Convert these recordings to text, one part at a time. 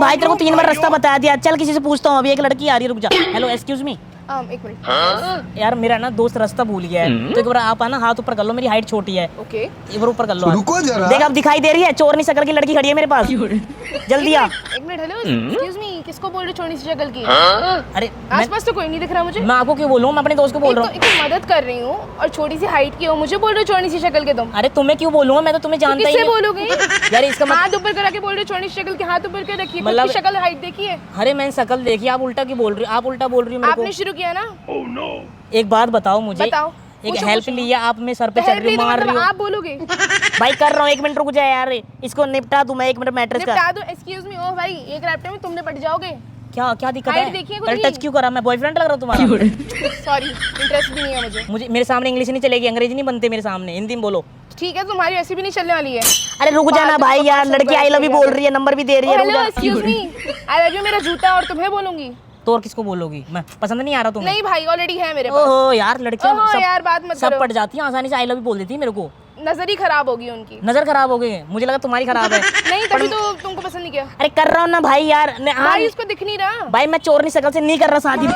भाई तेरे को 3 बार रास्ता बता दिया, चल किसी से पूछता हूँ। अभी एक लड़की आ रही है, रुक जा। Hello excuse me. एक मिनट यार मेरा ना दोस्त रास्ता भूल गया है, तो एक बार आप आना, हाथ ऊपर कर लो, मेरी हाइट छोटी है। ओके एक बार ऊपर कर लो। रुको जरा। देख अब दिखाई दे रही है, चोरनी शक्ल की लड़की खड़ी है मेरे पास। जल्दी आ। एक मिनट हेलो एक्सक्यूज मी, किसको बोल रहे हो चोरी सी शक्ल की? अरे आसपास तो कोई नहीं दिख रहा मुझे। मैं आपको क्यों बोलूँ, मैं अपने दोस्त को बोल रहा हूँ। एक तो मदद कर रही हूँ और छोटी सी हाइट की हो, मुझे बोल रहे हो चोरी सी शक्ल के तुम। अरे तुम्हें क्यों बोलूँगा, मैं तो तुम्हें जानता ही किससे नहीं। बोलोगे? यार इसका हाथ ऊपर करा के बोल रहे हो चोरी सी शक्ल के, हाथ ऊपर के रखिए, मतलब- खुद की शक्ल हाइट देखिए। अरे मैंने शक्ल देखी, आप उल्टा क्यों बोल रही हो? आप उल्टा बोल रही हो मेरे आपने को। शुरू किया ना। एक बात बताओ मुझे। बताओ। एक पूछो, हेल्प पूछो। ली है, आप में सर पे चढ़ हेल्प रही ली हो, तो मार मतलब रही हो। आप बोलोगे। भाई कर रहा हूँ, 1 मिनट रुक जाए यार, इसको निपटा दूं मैं 1 मिनट मैट्रेस का। निपटा दो। एक्सक्यूज मी, ओ भाई एक रैप्टे में तुमने पट जाओगे। क्या क्या दिक्कत हाइट है? देखिए खुद अरे की। टच क्यों करा? मैं बॉयफ्रेंड लग रहा हूँ तुम्हारा? सॉरी, इंटरेस्ट भी नहीं है मुझे। मेरे सामने इंग्लिश नहीं चलेगी, अंग्रेजी नहीं बनते मेरे सामने, हिंदी में बोलो। ठीक है, तुम्हारी ऐसी भी नहीं चलने वाली है। अरे रुक जाना फालतू भाई का यार, भाषण लड़की आई लव यू बोल रही है, नंबर भी दे रही है, रुक हेलो जा। Excuse me, I love you मेरा जूता और तुम्हें बोलूंगी। तो और किसको बोलोगी? मैं पसंद नहीं आ रहा तुम्हें? नहीं भाई, ऑलरेडी है मेरे पास। ओहो यार, लड़कियां ओहो यार, बात मत सब करो। पट जाती हैं आसानी से, आई लव यू बोल देती है मेरे को। नजर ही खराब होगी उनकी। नजर खराब हो गई है, मुझे लगा तुम्हारी खराब है। नहीं तभी तो तुमको पसंद नहीं किया। अरे कर रहा हूँ ना भाई यार। भाई उसको दिख नहीं रहा। भाई मैं चोरनी शक्ल से नहीं कर रहा शादी।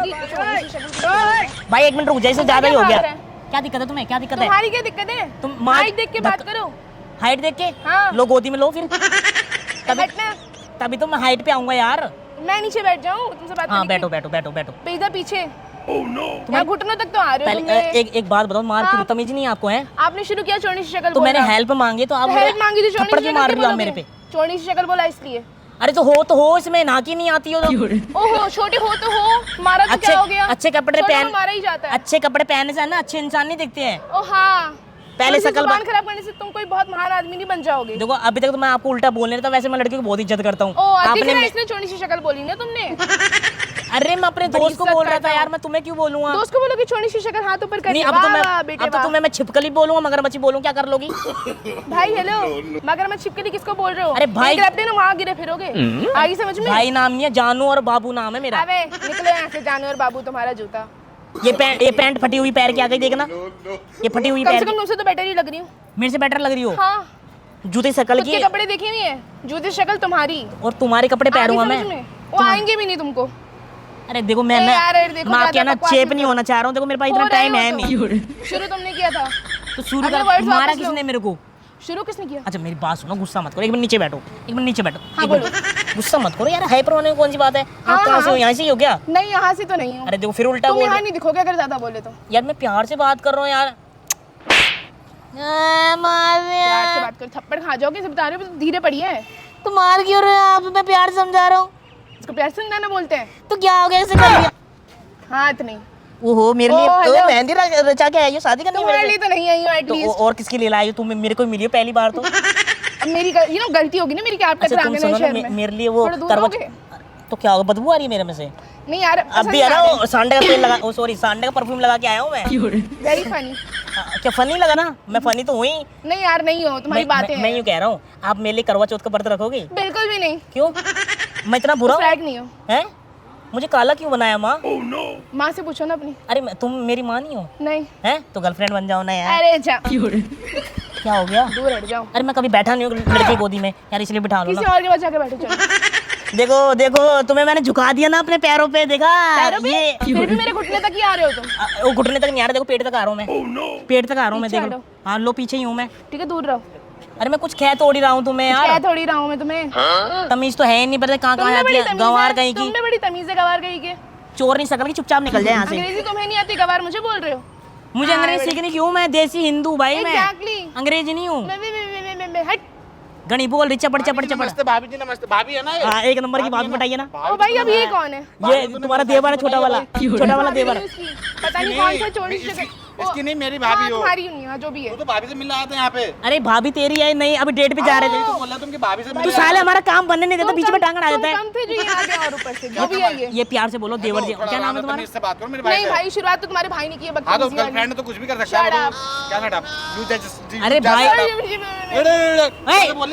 भाई 1 मिनट रुक जाए, इससे ज्यादा ही हो गया। क्या दिक्कत है तुम्हें? क्या दिक्कत है? तुम्हारी क्या दिक्कत है? तुम हाइट देख के बात करो। हाइट देख के? हाँ। लो गोदी में लो फिर। बैठना। तभी तो मैं हाइट पे आऊंगा यार। मैं नीचे बैठ जाऊँ तुमसे बात हाँ करने बैठो बैठो बैठो बैठो। के? इधर पीछे। यहाँ घुटनों तक तो आ रहे हो पहले तुमने। एक बात बताओ, मार हाँ। क्यों? तमीज नहीं है आपको? है आपने शुरू किया चोरनी सी शक्ल तो मैंने बोलना। हेल्प मांगी तो आप हेल्प मांगी थी, थप्पड़ क्यों मार रही हो आप मेरे पे? चोरनी सी शक्ल बोला इसलिए। अरे तो हो इसमें, ना की नहीं आती हो तो। ओहो, छोटे हो तो हो, मारा तो क्या हो गया? अच्छे कपड़े छोटे पहन को मारा ही जाता है। अच्छे कपड़े पहनने से है ना अच्छे इंसान नहीं दिखते हैं। ओ हाँ, पहले थोड़ी सी शकल जुबान खराब करने से तुम कोई बहुत महान आदमी नहीं बन जाओगे। देखो अभी तक तो मैं आपको उल्टा बोल नहीं रहा था, वैसे मैं लड़की को बहुत इज्जत करता हूँ। ओ आपने इसलिए चोरनी सी शक्ल बोली ना तुमने। अरे मैं अपने दोस्त को इज्जत बोल रहा था करता यार, हूँ। मैं तुम्हें क्यों बोलूंगा? दोस्त को बोलो कि चोरनी सी शक्ल हाथ ऊपर नहीं करिए। अब तो मैं वाह बेटे अब तो वाह। तुम्हें मैं छिपकली बोलूंगा, मगरमच्छी बोलूं, क्या कर लोगी? भाई हेलो, मगर मैं छिपकली किसको बोल रहे हो? अरे भाई- एक रैप्टे ना वहाँ गिरे फिरोगे। आई समझ में? भाई नाम नहीं है, जानू और बाबू नाम है मेरा। अबे निकलो यहाँ से, जानवर बाबू तुम्हारा जूता। ये पैंट फटी हुई पैर की आ गई, देखना ये फटी हुई कम से पैर कम तुमसे तो बेटर ही लग रही हूँ। मेरे से बेटर लग रही हो। हाँ, जूते शक्ल खुद के की कपड़े देखे हुए हैं, जूते शक्ल तुम्हारी। और तुम्हारे कपड़े आ पहनूंगा गई मैं। समझ में? वो आएंगे भी नहीं तुमको। अरे देखो मैं ए ना यार, अरे देखो मैं ज्यादा आपके ना बकवास चेप मत नहीं करो। होना चाह रहा हूँ, देखो मेरे पास इतना हो रहे टाइम हो है तो। नहीं। शुरू तुमने किया था। तो शुरू अपने कर, words मारा वापस लो। किसने मेरे को? शुरू किसने किया? अच्छा मेरी बात सुनो, गुस्सा मत करो, 1 मिनट नीचे बैठो, 1 मिनट नीचे बैठो। हाँ, एक मिनट। गुस्सा मत करो यार, हाइपर होने में कौन सी बात है? हाँ, आप कहाँ से हो? हाँ। यहाँ से ही हो क्या? नहीं, यहाँ से तो नहीं हूँ। अरे देखो फिर उल्टा तुम बोल यहाँ रहे नहीं दिखोगे अगर ज्यादा बोले तो। यार, मैं प्यार से बात कर रहा हूँ यार। प्यार से बात करो, थप्पड़ खा जाओगे। सब बता रहे हो, धीरे पड़िए। तो मार क्यों रहे हो आप? मैं प्यार से समझा रहा हूँ। इसको प्यार से समझाना बोलते हैं। तो क्या हो गया, ऐसे कर लिया? हाथ नहीं, ओहो मेरे ओ, लिए हेलो। मेहंदी रचा के आई हो शादी करने तुम्हारे मेरे लिए से? तो नहीं आई हूँ तो एटलीस्ट। और किसके लिए लाई हो तुम? मेरे को मिली हो पहली बार तो। अब मेरी गलती होगी ना मेरी, कि आप अच्छा टकरा तुम गए सुनो नए ना, शहर में। मेरे लिए वो थोड़ा दूर करवट रहोगे? तो क्या होगा, बदबू आ रही है मेरे में से? नहीं यार, अब भी है ना वो सांडे का तेल लगा, ओ सॉरी सांडे का परफ्यूम लगा के आया हूँ मैं। Very funny. क्या फनी लगा ना? मैं फनी तो हुई। नहीं यार, नहीं हो, तुम्हारी बातें मैं हैं। यूँ कह रहा हूँ, आप मेरे लिए करवा चौथ का व्रत रखोगे? बिल्कुल भी नहीं। क्यों? मैं इतना बुरा हूँ? फ्रैग नहीं हो। हैं? मुझे काला क्यों बनाया माँ? माँ से पूछो ना अपनी। अरे तुम मेरी माँ नहीं हो? नहीं। हैं? तो गर्लफ्रेंड बन जाओ ना यार। अरे जा, क्या हो गया? दूर हट जाओ। अरे मैं कभी बैठा नहीं हूँ लड़के की गोदी में यार, इसलिए बिठा लो किसी ना। और के पास जाके बैठो चलो। देखो देखो तुम्हें मैंने झुका दिया ना अपने पैरों पे, देखा? पैरों पे? ये फिर भी मेरे घुटने तक ही आ रहे हो तुम। वो घुटने तक नहीं आ रहा, देखो पेट तक आ रहा हूँ मैं। पेट तक आ रहा हूँ मैं, पीछे देखो। हटो। हाँ लो पीछे ही हूँ मैं। ठीक है, दूर रहो। अरे मैं कुछ कह तोड़ ही रहा हूँ तुम्हें कह यार। थोड़ी रहा हूँ मैं तुम्हें। तमीज तो है ही नहीं, पता कहाँ तुम कहाँ में आती बड़ी है, तमीज गंवार है। कहीं तुम की। में बड़ी तमीज है गवार कहीं के। चोर नहीं सकल की, चुपचाप निकल जाए यहाँ से। अंग्रेजी तुम्हें नहीं आती, गवार मुझे बोल रहे हो। मुझे अंग्रेजी सीखनी क्यों? मैं देसी हिंदू भाई, मैं Exactly। अंग्रेजी नहीं हूँ। हट। गणी बोल रही चपड़ चपड़ चपड़। नमस्ते भाभी जी, नमस्ते भाभी है ना ये? हाँ, एक नंबर की बात बताइए ना। ओ भाई, अब ये कौन है? ये तुम्हारा देवर है, छोटा वाला देवर। उसकी पता नहीं कौन सा चोरी से। इसकी नहीं, मेरी भाभी हो। तुम्हारी नहीं है, जो भी है। वो तो भाभी से मिलने आए थे यहाँ पे। अरे भाभी तेरी है नहीं, अभी डेट पे जा रहे तो थे। बोला तुम कि भाभी से तू मिलने साले हमारा काम बनने नहीं देता, बीच में टांगन आ जाता है। कम थे जो ये आ गया, और ऊपर से जो भी है ये। ये प्यार से बोलो देवर जी। क्या नाम है तुम्हारा? इससे बात करो मेरे भाई नहीं से। भाई, शुरुआत तो तुम्हारे भाई ने की है। हाँ तो बदतमीजी वाली। गर्लफ्रेंड तो कुछ भी कर सकता है। Shut up। वो। क्या शट अप? अरे भाई अरे बोले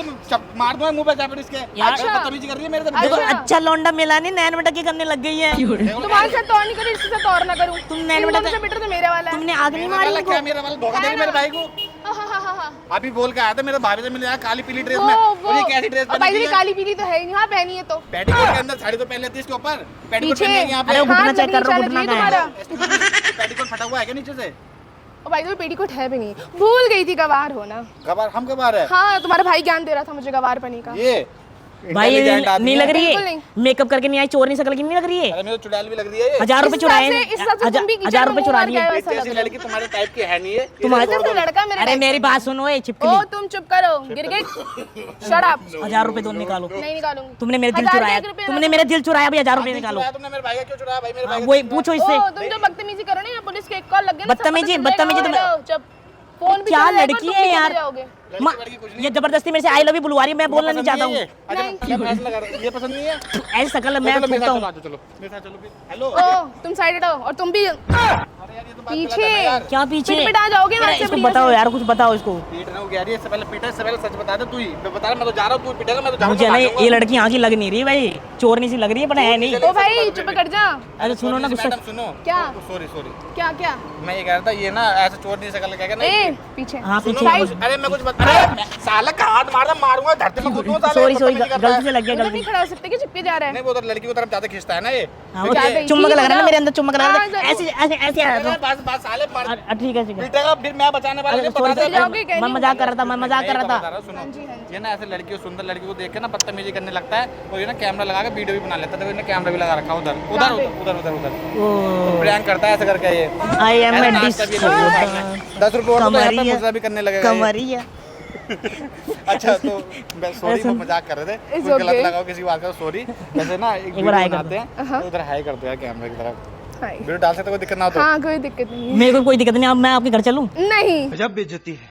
मार दूंगा मुंह पे चापड़ इसके। यार। अच्छा बदतमीजी कर रही है मेरे से। देखो अच्छा। अच्छा लौंडा मिला नहीं, नैन मटकी करने लग गई है। तुम्हारे साथ तो और नहीं करूँ, इसके साथ और ना करूँ। तुम नैन इन मटक- दोनों से बेटर तो मेरा वाला है। तुमने आग नहीं मारी क्या इनको? मेरा वाला धोखा देगी मेरे भाई को। हाँ। अभी बोल के आया था मेरे भाभी से मिले यहाँ काली पीली ड्रेस वो में। वो ये कैसी ड्रेस भाई पहनी ये है? काली पीली तो है नहीं, हाँ पहनी है तो पेटीकोट के अंदर साड़ी तो पहन लेती है इसके ऊपर। पेटीकोट पीछे पहनी है यहाँ पे। अरे घुटना हाँ, चेक कर रहा हूँ, लगनी घुटना चाहिए कहाँ है? तुम्हारा। पेटीकोट फटा हुआ है क्या नीचे से? और भाई तो पेटीकोट है भी नहीं, भूल गई थी गवार हो ना। गवार हम गवार है हाँ तुम्हारा भाई ज्ञान दे रहा था मुझे गवार बनी का। ये भाई intelligent आदमी नहीं है। लग रही बिल्कुल है, नहीं। मेकअप करके नहीं आई, चोरनी शक्ल की नहीं लग रही है। अरे मेरे तो चुड़ैल भी लग रही है ये। 1000 रुपए चुराए हैं। इस हिसाब से तुम भी 1000 रुपए चुरा लिए। ऐसा ऐसी लग रहा लड़की तुम्हारे टाइप की है नहीं है। तुम्हारे है। ऐसा लड़का मेरे अरे type मेरी का बात सुनो, ये है। चिपकली। ओ तुम चुप करो, गिरगिट शट अप। 1000 रुपए तुम निकालो। नहीं निकालूंगी। तुमने मेरे दिल 1000 चुराया, एक रुपया तुमने मेरे दिल चुराया, अभी 1000 रुपए निकालो। चुराया तुमने मेरे भाई का क्यों चुराया भाई मेरे हाँ, भाई वही पूछो इससे। ओ तुम जो बदतमीजी करो ना, यहाँ पुलिस के एक कॉल लग गया ना, सब बदतमीजी- पता चल जाएगा, बदतमीजी हो तो- जाओ, जब फोन भी क्या चला जाएगा, लड़की तुम है भी यार? चले जाओगे। माँ, ये जबरदस्ती मेरे से आई लव यू बुलवा रही है, मैं बोलना नहीं चाहता हूँ। ये पसंद नहीं है? ऐसी शक्ल मैं चलो मेरे थूकता साथ हूँ। चलो, मेरे साथ चलो फिर। हेलो ओ तुम साइड हटाओ और तुम भी अरे यार ये तो बात गलत पीछे। है ना यार। क्या पीछे? पिट आ जाओगे अरे वहाँ से इसको बढ़िया बताओ से। यार, कुछ बताओ इसको। पीट रहा हूँ कह रही है, इससे पहले पीटा, इससे पहले सच बता दे तू ही। मैं बता रहा मैं तो जा रहा हूँ, तू पीटेगा मैं तो जा रहा हूँ। मुझे ना ये लड़की यहाँ की लग नहीं रही भाई, चोरनी सी लग रही है पर है नहीं। ओ भाई चुप कर जा। अरे सुनो ना गुस्सा। मैडम सुनो। क्या? Sorry sorry. क्या क्या? मैं ये कह रहा था ये ना ऐसे चोर नहीं सकल क्या कहना ए पीछे। हाँ सुनो, पीछे। अरे मैं कुछ बता साला का हाथ मारना मारूंगा धरती में कूदूंगा साला। सॉरी सॉरी, बदतमीजी करता गलती है। से लग गया, उधर गलती। नहीं खड़ा हो सकते कि चिपके जा रहा है। नहीं वो उधर लड़की की तरफ ज्यादा खींचता है ना ये। हाँ, वो ज्यादा ही। चुम्बक ठीक लग रहा है ना है, मेरे अंदर, चुम्बक लग रहा है। हाँ, ऐसे ऐसे ऐसे आ रहा बस बस साले मार था। ठीक है ठीक है। पीटेगा फिर मैं बचाने वाला अरे नहीं सॉरी पता चले जाओगे क्या? मैं मजाक कर रहा था, मैं मजाक कर रहा था। सुनो हाँ जी, हाँ जी। ये ना ऐसे लड़की सुंदर लड़की को देख के ना बदतमीजी करने लगता है और ये ना कैमरा लगा के वीडियो भी बना लेता है। देखो इन्हें कैमरा भी लगा रखा है उधर उधर उधर उधर उधर ओ प्रैंक करता है ऐसे करके ये। आई एम ऐसे ए नाचता भी है, डिस्को 10 रुपए और तो यहाँ पे कमरिया। मुजरा भी करने लगेगा ये। कमरिया। अच्छा तो मैं सॉरी वो मजाक कर रहे थे, It's कुछ गलत okay. लगाओ किसी बात का सॉरी। वैसे ना एक बार वीडियो हाय कर बनाते हैं तो उधर हाई कर दो यार कैमरे की तरफ। हाय। वीडियो डाल सकते कोई दिक्कत ना हो तो। हाँ कोई दिक्कत नहीं मेरे को कोई दिक्कत नहीं, अब मैं आपके घर चलूं? नहीं। गजब बेइज्जती है।